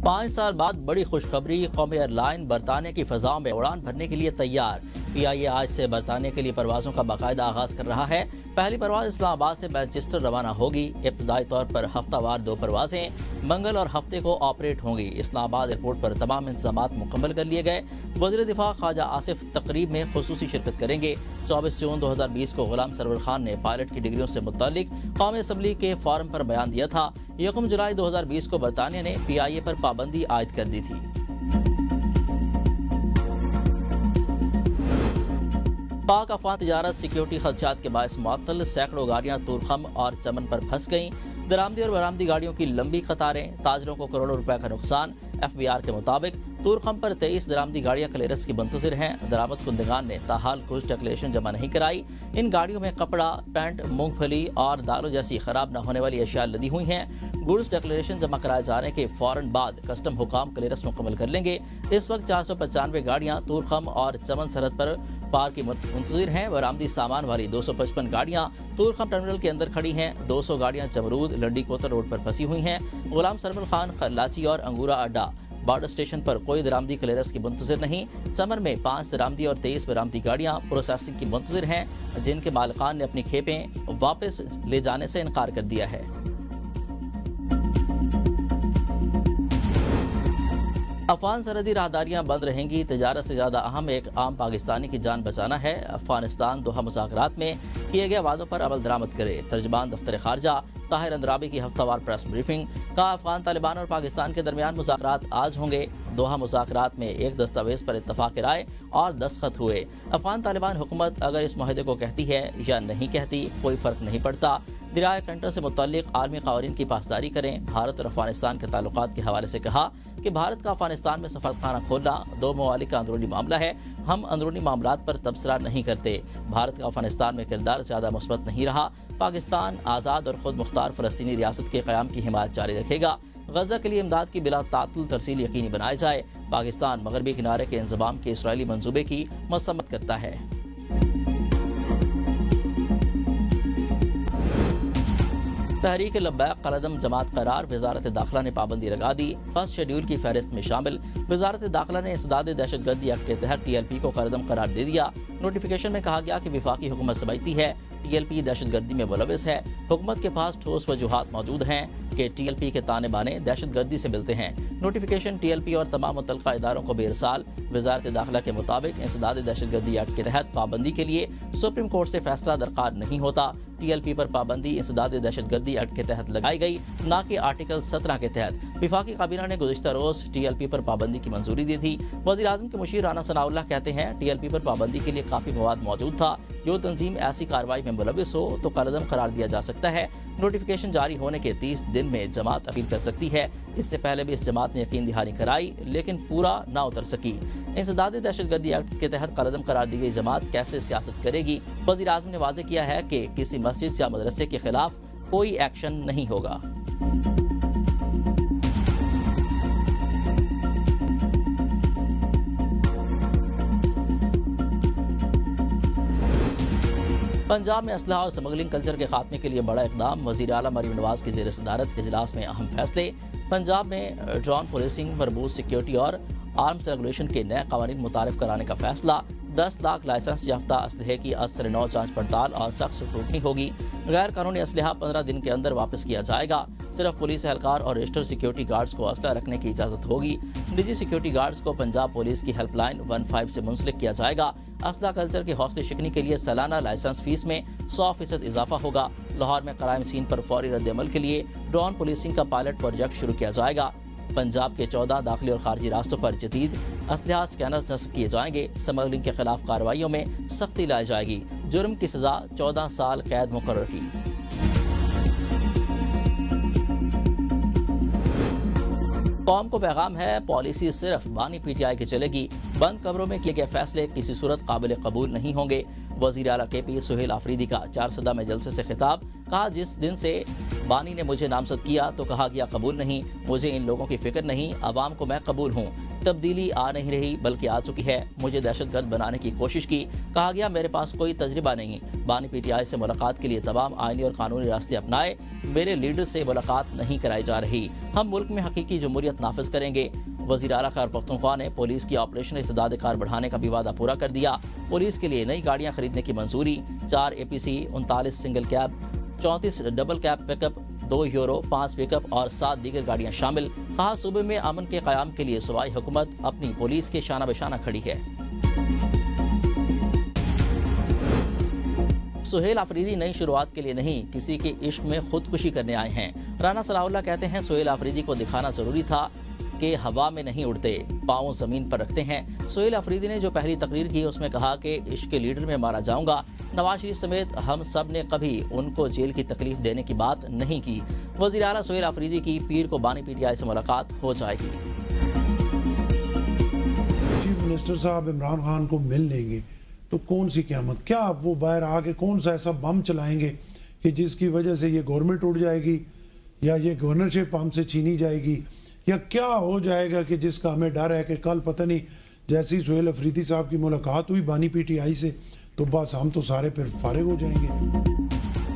5 سال بعد بڑی خوشخبری، قومی ایئر لائن برطانیہ کی فضاؤں میں اڑان بھرنے کے لیے تیار۔ پی آئی اے آج سے برطانیہ کے لیے پروازوں کا باقاعدہ آغاز کر رہا ہے۔ پہلی پرواز اسلام آباد سے مانچسٹر روانہ ہوگی۔ ابتدائی طور پر ہفتہ وار 2 پروازیں منگل اور ہفتے کو آپریٹ ہوں گی۔ اسلام آباد ایئرپورٹ پر تمام انتظامات مکمل کر لیے گئے۔ وزیر دفاع خواجہ آصف تقریب میں خصوصی شرکت کریں گے۔ 24 جون 2020 کو غلام سرور خان نے پائلٹ کی ڈگریوں سے متعلق قومی اسمبلی کے فورم پر بیان دیا تھا۔ 1 جولائی 2020 کو برطانیہ نے پی آئی اے پر پابندی عائد کر دی تھی۔ پاک افغان تجارت سیکیورٹی خدشات کے باعث معطل، سینکڑوں گاڑیاں طورخم اور چمن پر پھنس گئیں۔ درآمدی اور برآمدی گاڑیوں کی لمبی قطاریں، تاجروں کو کروڑوں روپے کا نقصان۔ ایف بی آر کے مطابق طورخم پر 23 درآمدی گاڑیاں کلیئرنس کی منتظر ہیں۔ درآمد کنندگان نے تاحال کچھ ڈکلیریشن جمع نہیں کرائی۔ ان گاڑیوں میں کپڑا، پینٹ، مونگ پھلی اور دالوں جیسی خراب نہ ہونے والی اشیاء لدی ہوئی ہیں۔ گوڈز ڈکلیریشن جمع کرائے جانے کے فوراً بعد کسٹم حکام کلیئرنس مکمل کر لیں گے۔ اس وقت 495 گاڑیاں طورخم اور چمن سرحد پر پار کی منتظر ہیں۔ برآمدی سامان والی 255 گاڑیاں طورخم ٹرمینل کے اندر کھڑی ہیں۔ 200 گاڑیاں جمرود لنڈی کوتر روڈ پر پھنسی ہوئی ہیں۔ غلام سرور خان، خلاچی اور انگورا اڈا بارڈر اسٹیشن پر کوئی درآمدی کلیئرنس کی منتظر نہیں۔ چمن میں 5 درآمدی اور 23 برآمدی گاڑیاں پروسیسنگ کی منتظر ہیں، جن کے مالکان نے اپنی کھیپیں واپس لے جانے سے انکار کر دیا ہے۔ افغان سرحدی راہداریاں بند رہیں گی۔ تجارت سے زیادہ اہم ایک عام پاکستانی کی جان بچانا ہے۔ افغانستان دوحہ مذاکرات میں کیے گئے وعدوں پر عمل درآمد کرے۔ ترجمان دفتر خارجہ طاہر اندرابی کی ہفتہ وار پریس بریفنگ۔ کہا، افغان طالبان اور پاکستان کے درمیان مذاکرات آج ہوں گے۔ دوحہ مذاکرات میں ایک دستاویز پر اتفاق رائے اور دستخط ہوئے۔ افغان طالبان حکومت اگر اس معاہدے کو کہتی ہے یا نہیں کہتی کوئی فرق نہیں پڑتا۔ دریائے کنٹر سے متعلق عالمی قوانین کی پاسداری کریں۔ بھارت اور افغانستان کے تعلقات کے حوالے سے کہا کہ بھارت کا افغانستان میں سفارتخانہ کھولنا 2 ممالک کا اندرونی معاملہ ہے۔ ہم اندرونی معاملات پر تبصرہ نہیں کرتے۔ بھارت کا افغانستان میں کردار زیادہ مثبت نہیں رہا۔ پاکستان آزاد اور خود مختار فلسطینی ریاست کے قیام کی حمایت جاری رکھے گا۔ غزہ کے لیے امداد کی بلا تعطل ترسیل یقینی بنائے جائے۔ پاکستان مغربی کنارے کے انضمام کے اسرائیلی منصوبے کی مذمت کرتا ہے۔ تحریک لبیک قلعدم جماعت قرار، وزارت داخلہ نے پابندی لگا دی۔ فرسٹ شیڈول کی فہرست میں شامل۔ وزارت داخلہ نے انسداد دہشت گردی ایکٹ کے تحت ٹی ایل پی کو قلعدم قرار دے دیا۔ نوٹیفیکیشن میں کہا گیا کہ وفاقی حکومت سمجھتی ہے ٹی ایل پی دہشت گردی میں ملوث ہے۔ حکومت کے پاس ٹھوس وجوہات موجود ہیں کہ ٹی ایل پی کے تانے بانے دہشت گردی سے ملتے ہیں۔ نوٹیفیکیشن ٹی ایل پی اور تمام متعلقہ اداروں کو بے-ارسال۔ وزارت داخلہ کے مطابق انسداد دہشت گردی ایکٹ کے تحت پابندی کے لیے سپریم کورٹ سے فیصلہ درکار نہیں ہوتا۔ ٹی ایل پی پر پابندی انسداد دہشت گردی ایکٹ کے تحت لگائی گئی، نہ کہ آرٹیکل 17 کے تحت۔ وفاقی کابینہ نے گزشتہ روز ٹی ایل پی پر پابندی کی منظوری دی تھی۔ وزیر اعظم کے مشیر رانا ثناء اللہ کہتے ہیں، ٹی ایل پی پر پابندی کے لیے کافی مواد موجود تھا۔ جو تنظیم ایسی کارروائی میں ملوث ہو تو قلعدم قرار دیا جا سکتا ہے۔ نوٹیفیکیشن جاری ہونے کے 30 دن میں جماعت اپیل کر سکتی ہے۔ اس سے پہلے بھی اس جماعت نے یقین دہانی کرائی لیکن پورا نہ اتر سکی۔ انسداد دہشت گردی ایکٹ کے تحت قلعدم قرار دی گئی جماعت کیسے سیاست کرے گی؟ وزیر اعظم نے واضح کیا ہے کہ کسی مسجد یا مدرسے کے خلاف کوئی ایکشن نہیں ہوگا۔ پنجاب میں اسلحہ اور اسمگلنگ کلچر کے خاتمے کے لیے بڑا اقدام۔ وزیر اعلیٰ مریم نواز کی زیر صدارت اجلاس میں اہم فیصلے۔ پنجاب میں ڈرون پولیسنگ، مربوط سیکیورٹی اور آرمز ریگولیشن کے نئے قوانین متعارف کرانے کا فیصلہ۔ 10 لاکھ لائسنس یافتہ اسلحے کی اثر نو جانچ پڑتال اور سخت سکروٹنی ہوگی۔ غیر قانونی اسلحہ 15 دن کے اندر واپس کیا جائے گا۔ صرف پولیس اہلکار اور رجسٹرڈ سیکیورٹی گارڈز کو اسلحہ رکھنے کی اجازت ہوگی۔ نجی سیکیورٹی گارڈز کو پنجاب پولیس کی ہیلپ لائن 15 سے منسلک کیا جائے گا۔ اسلحہ کلچر کی حوصلہ شکنی کے لیے سالانہ لائسنس فیس میں 100% اضافہ ہوگا۔ لاہور میں کرائم سین پر فوری رد عمل کے لیے ڈرون پولیسنگ کا پائلٹ پروجیکٹ شروع کیا جائے گا۔ پنجاب کے 14 داخلی اور خارجی راستوں پر جدید اسلحہ اسکینر نصب کیے جائیں گے۔ اسمگلنگ کے خلاف کارروائیوں میں سختی لائی جائے گی۔ جرم کی سزا 14 سال قید مقرر کی۔ قوم کو پیغام ہے، پالیسی صرف بانی پی ٹی آئی کی چلے گی۔ بند کمروں میں کیے گئے فیصلے کسی صورت قابل قبول نہیں ہوں گے۔ वज़ीर आला KP सुहेल आफरीदी का चारसदा में जलसे से खिताब, कहा जिस दिन से बानी ने मुझे नामजद किया तो कहा गया कबूल नहीं, मुझे इन लोगों की फिक्र नहीं, अवाम को मैं कबूल हूँ। तब्दीली आ नहीं रही बल्कि आ चुकी है। मुझे दहशतगर्द बनाने की कोशिश की, कहा गया मेरे पास कोई तजर्बा नहीं। बानी PTI से मुलाकात के लिए तमाम आईनी और कानूनी रास्ते अपनाए, मेरे लीडर से मुलाकात नहीं कराई जा रही। हम मुल्क में हकीकी जमहूरियत नाफिज करेंगे। वज़ीर आला खैबर पख्तूनख्वा ने पुलिस की ऑपरेशन इस्तेदाद कार बढ़ाने का भी वादा पूरा कर दिया। पुलिस के लिए नई गाड़ियाँ खरीदने की मंजूरी, 4 APC, 39 single cab, 34 double cab pickup, 2 euro, 5 pickup और 7 दीगर गाड़ियाँ शामिल। कहा सूबे में अमन के क़याम के लिए सूबाई हुकूमत अपनी पुलिस के शाना बशाना खड़ी है। सुहेल आफरीदी नई शुरुआत के लिए नहीं, किसी के इश्क में खुदकुशी करने आए हैं। राना सलाउल्लाह कहते हैं सुहेल आफरीदी को दिखाना जरूरी था कि हवा में नहीं उड़ते, पाँव ज़मीन पर रखते हैं। सुहेल आफरीदी ने जो पहली तकरीर की उसमें कहा कि इश्क के लीडर में मारा जाऊंगा। नवाज शरीफ समेत हम सब ने कभी उनको जेल की तकलीफ देने की बात नहीं की। वज़ीर आला सुहेल आफरीदी की पीर को बानी PTI से मुलाकात हो जाएगी। चीफ मिनिस्टर साहब इमरान खान को मिल लेंगे तो कौन सी क़यामत, क्या वो बाहर आके कौन सा ऐसा बम चलाएंगे कि जिसकी वजह से ये गवर्नमेंट उड़ जाएगी या ये गवर्नरशिप हमसे छीनी जाएगी, या क्या हो जाएगा कि जिसका हमें डर है कि कल पता नहीं जैसे ही सुहेल आफरीदी साहब की मुलाकात हुई बानी PTI से तो बस हम तो सारे फिर फारिग हो जाएंगे।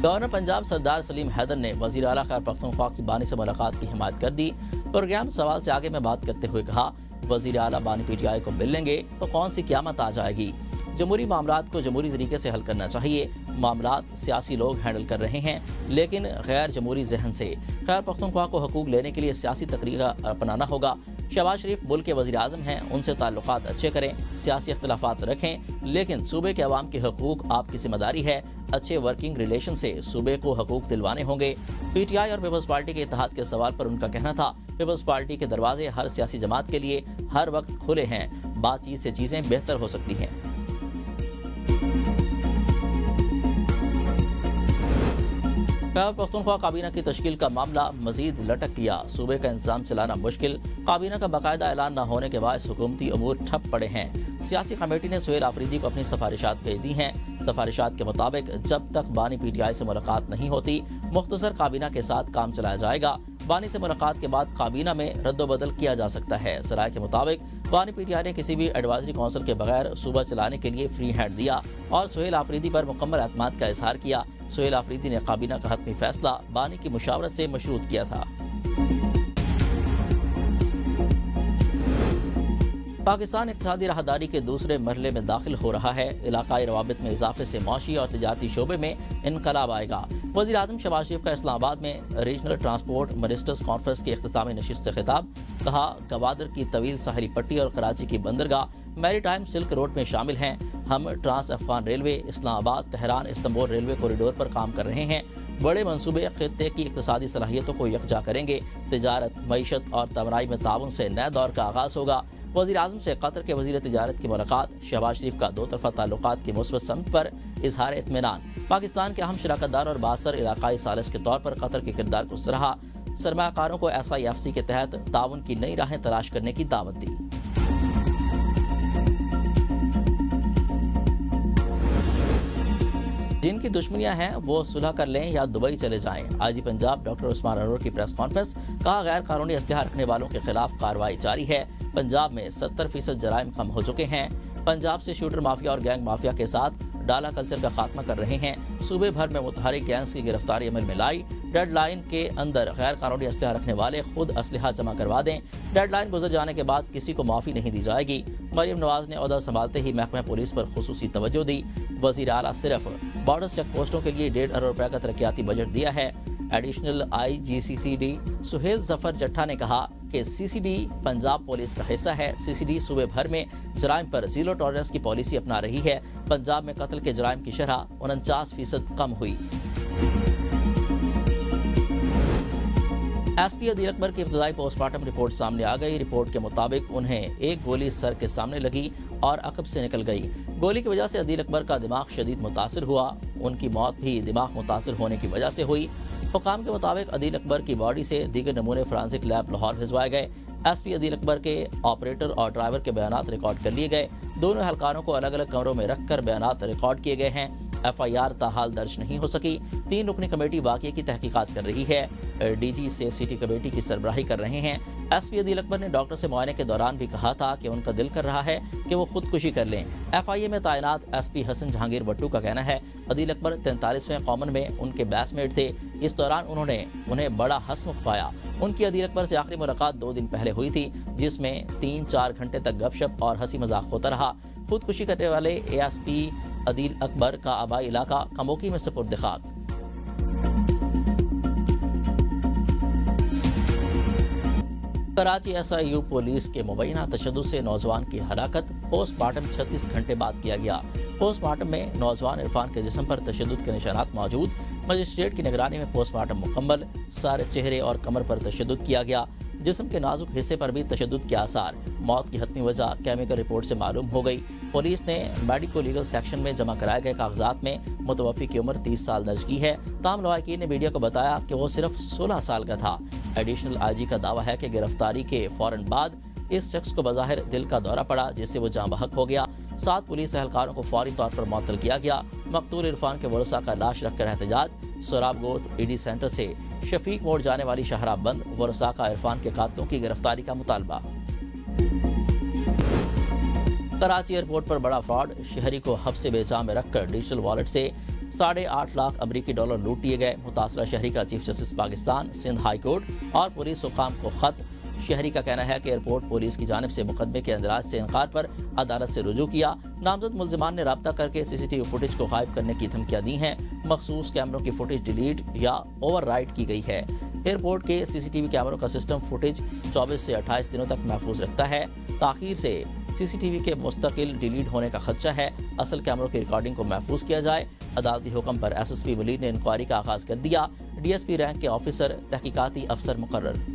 गवर्नर पंजाब सरदार सलीम हैदर ने वज़ीर आला खैबर पख्तूनख्वा की बानी से मुलाकात की हिमायत कर दी। प्रोग्राम सवाल से आगे में बात करते हुए कहा वज़ीर आला बानी PTI को मिल लेंगे तो कौन सी क़यामत आ जाएगी। जमहूरी मामलात को जमहूरी तरीके से हल करना चाहिए। मामलात सियासी लोग हैंडल कर रहे हैं लेकिन गैर जमहूरी जहन से। खैबर पख्तूनख्वा को हकूक़ लेने के लिए सियासी तरीका अपनाना होगा। शहबाज शरीफ मुल्क के वज़ीर आज़म हैं, उनसे ताल्लुकात अच्छे करें, सियासी इख्तलाफात रखें, लेकिन सूबे के अवाम के हकूक़ आपकी जिम्मेदारी है। अच्छे वर्किंग रिलेशन से सूबे को हकूक़ दिलवाने होंगे। PTI और पीपल्स पार्टी के इत्तेहाद के सवाल पर उनका कहना था पीपल्स पार्टी के दरवाजे हर सियासी जमात के लिए हर वक्त खुले हैं। बातचीत से चीज़ें बेहतर हो सकती हैं। खैबर पख्तूनख्वा काबीना की तश्कील का मामला मजीद लटक गया। सूबे का इंतजाम चलाना मुश्किल, काबीना का बाकायदा ऐलान न होने के बायस हुकूमती अमूर ठप पड़े हैं। सियासी कमेटी ने सुहेल आफरीदी को अपनी सिफारिशात भेज दी हैं। सिफारिशात के मुताबिक जब तक बानी PTI से मुलाकात नहीं होती मुख्तसर काबीना के साथ काम चलाया जाएगा। बानी से मुलाकात के बाद काबीना में रद्दोबदल किया जा सकता है। सराय के मुताबिक बानी PTI ने किसी भी एडवाइजरी काउंसिल के बगैर सूबा चलाने के लिए फ्री हैंड दिया और सुहेल आफरीदी पर मुकम्मल एतमाद का इजहार किया। सुहेल आफरीदी ने काबीना का हतमी फैसला बानी की मुशावरत से मशरूत किया था। पाकिस्तान इक़्तिसादी राहदारी के दूसरे मरहले में दाखिल हो रहा है। इलाकाई रवाबित में इजाफे से मौशी और तिजारती शोबे में इनकलाब आएगा। वज़ीर आज़म शहबाज शरीफ का इस्लामाबाद में रीजनल ट्रांसपोर्ट मिनिस्टर्स कॉन्फ्रेंस की इख्तितामी नशिस्त से खिताब, कहा गवादर की तवील साहिली पट्टी और कराची की बंदरगाह मैरीटाइम सिल्क रोड में शामिल हैं। हम trans Afghan railway, Islamabad, Tehran, Istanbul railway corridor पर काम कर रहे हैं। बड़े मंसूबे खित्ते की इक़्तिसादी सलाहियतों को यकजा करेंगे। तिजारत, मईशत और तमनाई में ताउन से नए दौर का आगाज़ होगा। वज़ीर आज़म से कतर के वज़ीर तिजारत की मुलाकात, शहबाज शरीफ का 2 तरफ़ा ताल्लुकात की मुस्बत समत पर इजहार इत्मीनान। पाकिस्तान के अहम शराकतदार और बासर इलाकाई सालिस के तौर पर कतर के किरदार को सराहा। सरमायाकारों को SIFC के तहत ताउन की नई राहें तलाश करने की दावत दी। जिनकी दुश्मनियां हैं वो सुलह कर लें या दुबई चले जाएं। IG पंजाब डॉक्टर उस्मान अनवर की प्रेस कॉन्फ्रेंस, कहा गैर कानूनी असलहा रखने वालों के खिलाफ कार्रवाई जारी है। पंजाब में 70% जराइम कम हो चुके हैं। पंजाब से शूटर माफिया और गैंग माफिया के साथ डाला कल्चर का खात्मा कर रहे हैं। सूबे भर में मुतहरिक गैंग्स की गिरफ्तारी अमल में लाई। डेडलाइन के अंदर गैर कानूनी असलहा रखने वाले खुद असलहा जमा करवा दें। डेडलाइन गुजर जाने के बाद किसी को माफ़ी नहीं दी जाएगी। मरियम नवाज ने ओहदा संभालते ही महकमा पुलिस पर खुसूसी तवज्जो दी। वज़ीर आला सिर्फ बॉर्डर चेक पोस्टों के लिए 1.5 अरब रुपये का तरक्याती बजट दिया है। एडिशनल IGCCD सुहेल जफर जट्टा ने कहा कि CCD पंजाब पुलिस का हिस्सा है। CCD सूबे भर में जराइम पर ज़ीरो टॉलरेंस की पॉलिसी अपना रही है। पंजाब में कत्ल के जराइम की शरह 49% कम हुई। SP अदील अकबर की इब्तदाई पोस्टमार्टम रिपोर्ट सामने आ गई। रिपोर्ट के मुताबिक उन्हें एक गोली सर के सामने लगी और अकब से निकल गई। गोली की वजह से अदील अकबर का दिमाग शदीद मुतासिर हुआ। उनकी मौत भी दिमाग मुतासिर होने की वजह से हुई। हुकाम के मुताबिक अदील अकबर की बॉडी से दीगर नमूने फॉरेंसिक लैब लाहौर भिजवाए गए। एसपी अदील अकबर के ऑपरेटर और ड्राइवर के बयानात रिकॉर्ड कर लिए गए। दोनों एहलकारों को अलग अलग कमरों में रखकर बयानात रिकॉर्ड किए गए हैं। FIR ताहाल दर्ज नहीं हो सकी। 3 रुकनी कमेटी वाक़ये की तहकीकात कर रही है। DG सेफ सिटी कमेटी की सरबराही कर रहे हैं। SP अदील अकबर ने डॉक्टर से मुआयने के दौरान भी कहा था कि उनका दिल कर रहा है कि वो खुदकुशी कर लें। FIA में तैनात SP हसन जहांगीर वट्टू का कहना है अदील अकबर 43वें कॉमन में उनके बैचमेट थे। इस दौरान उन्होंने उन्हें बड़ा हंसमुख पाया। उनकी अदील अकबर से आखिरी मुलाकात 2 दिन पहले हुई थी, जिसमें 3-4 घंटे तक गपशप और हंसी मजाक होता रहा। खुदकुशी करने वाले ASP अदील अकबर का आबाई इलाका कमोकी में सुपुर्द खाक। कराची SIU पुलिस के मुबैना तशद्दुद से नौजवान की हलाकत, पोस्टमार्टम 36 घंटे बाद किया गया। पोस्टमार्टम में नौजवान इरफान के जिस्म पर तशद्दुद के निशानात मौजूद। मजिस्ट्रेट की निगरानी में पोस्टमार्टम मुकम्मल। सारे चेहरे और कमर पर तशद्दुद किया गया। जिस्म के नाजुक हिस्से पर भी तशद्दुद के आसार। मौत की हतमी वजह केमिकल रिपोर्ट से मालूम हो गई। पुलिस ने मेडिको लीगल सेक्शन में जमा कराए गए कागजात में मुतवफ़ी की उम्र 30 साल दर्ज की है। ताम लवाकिन ने मीडिया को बताया कि वो सिर्फ 16 साल का था। एडिशनल IG का दावा है कि गिरफ्तारी के फौरन बाद इस शख्स को बज़ाहिर दिल का दौरा पड़ा, जिससे वो जाँ बहक हो गया। 7 पुलिस एहलकारों को फौरी तौर पर मुअत्तल किया गया। मकतूल इरफान के वरसा का लाश रखकर एहतजाज। सोराब गोत ED सेंटर से शफीक मोड़ जाने वाली शाहराह बंद। वरसा का इरफान के कातलों की गिरफ्तारी का मुतालबा। कराची एयरपोर्ट पर बड़ा फ्रॉड। शहरी को हब्से बेजाम में रखकर डिजिटल वॉलेट से 8.5 लाख अमरीकी डॉलर लूट लिए गए। मुतासरा शहरी का chief justice Pakistan, Sindh high court और पुलिस हुकाम को खत। शहरी का कहना है कि एयरपोर्ट पुलिस की जानिब से मुकदमे के अंदराज से इनकार पर अदालत से रुजू किया। नामजद मुल्जिमान ने राब्ता करके CCTV फुटेज को गायब करने की धमकियां दी हैं। मखसूस कैमरों की फुटेज डिलीट या ओवरराइट की गई है। एयरपोर्ट के CCTV कैमरों का सिस्टम फुटेज 24 से 28 दिनों तक महफूज रखता है। ताखीर से CCTV के मुस्तकिल डिलीट होने का खदशा है। असल कैमरों की रिकॉर्डिंग को महफूज किया जाए। अदालती हुक्म पर SSP वलीद ने इंक्वायरी का आगाज कर दिया। DSP रैंक के ऑफिसर तहकीकाती अफसर मुकर्रर।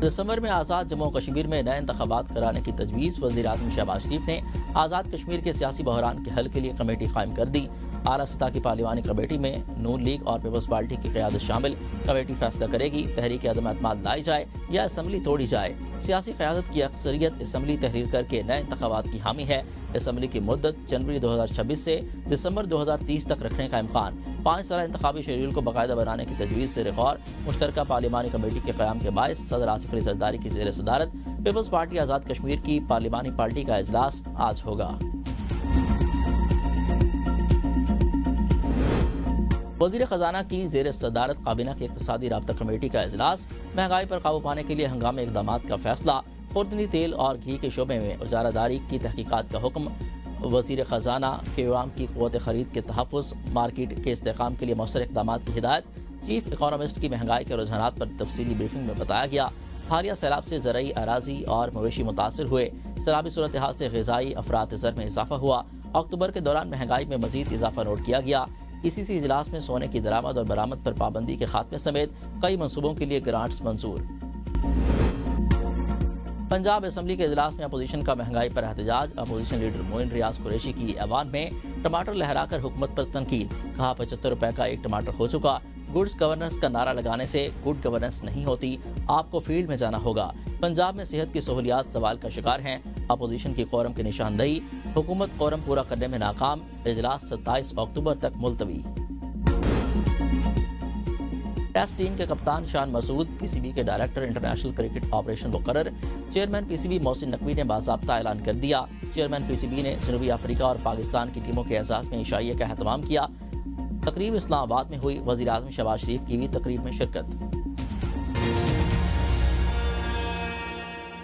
दिसंबर में आज़ाद जम्मू कश्मीर में नए इंतखाबात कराने की तजवीज़। वज़ीर आज़म शहबाज शरीफ ने आज़ाद कश्मीर के सियासी बहरान के हल के लिए कमेटी कायम कर दी। आला सतह की पार्लिमानी कमेटी में नून लीग और पीपल्स पार्टी की क़यादत शामिल। कमेटी फैसला करेगी तहरीक अदम एतमाद लाई जाए या असम्बली तोड़ी जाए। सियासी क़यादत की अक्सरियत असम्बली तहरीर करके नए इंतखाबात की हामी है। असम्बली की मुद्दत जनवरी 2026 से दिसंबर 2030 तक रखने का इम्कान। 5 साल इंतखाबी शेड्यूल को बाकायदा बनाने की तजवीज़ से रिकॉर्ड। मुश्तरका पार्लिमानी कमेटी के क़याम के बायस सदर आसिफ अली ज़रदारी की ज़ेर सदारत पीपल्स पार्टी आज़ाद कश्मीर की पार्लिमानी पार्टी का इजलास आज होगा। वज़ीर ख़जाना की ज़ेर सदारत काबीना की इक़्तिसादी राब्ता कमेटी का इजलास। महंगाई पर काबू पाने के लिए हंगामी इक़दामात का फैसला। खुर्दनी तेल और घी के शोबे में उजारादारी की तहकीकात का हुक्म। वज़ीर ख़जाना के अवाम की क़ुव्वत ख़रीद के तहफ़्फ़ुज़, मार्केट के इस्तेहकाम के लिए मौसर इक़दामात की हिदायत। चीफ इकोनॉमिस्ट की महंगाई के रुझानात पर तफसीली ब्रीफिंग में बताया गया। हालिया सैलाब से ज़रई अराज़ी और मवेशी मुतासर हुए। सैलाबी सूरत हाल से ग़िज़ाई अफरात ज़र में इजाफा हुआ। अक्टूबर के दौरान महंगाई में मज़ीद इजाफा नोट किया गया। इसी इजलास में सोने की दरामद और बरामद पर पाबंदी के खात्मे समेत कई मनसूबों के लिए ग्रांट्स मंजूर। पंजाब असम्बली के इजलास में अपोजिशन का महंगाई पर एहतजाज। अपोजिशन लीडर मोइन रियाज कुरैशी की ऐवान में टमाटर लहराकर हुकूमत पर तनकीद। कहा 75 रुपए का एक टमाटर हो चुका। गुड्स गवर्नेंस का नारा लगाने से गुड गवर्नेंस नहीं होती, आपको फील्ड में जाना होगा। पंजाब में सेहत की सहूलियात सवाल का शिकार हैं। अपोजिशन की कोरम की निशानदही। हुकूमत कोरम पूरा करने में नाकाम। इजलास 27 अक्टूबर तक मुलतवी। टेस्ट टीम के कप्तान शान मसूद, PCB के डायरेक्टर इंटरनेशनल क्रिकेट ऑपरेशन मुकर्रर। चेयरमैन PCB मोहसिन नकवी ने बाज़ाब्ता ऐलान कर दिया। चेयरमैन PCB ने जनूबी अफ्रीका और पाकिस्तान की टीमों के एजाज़ में इशाइया का एहतमाम किया। तकरीब इस्लामाबाद में हुई। वज़ीर आज़म शहबाज शरीफ की भी तकरीब में शिरकत।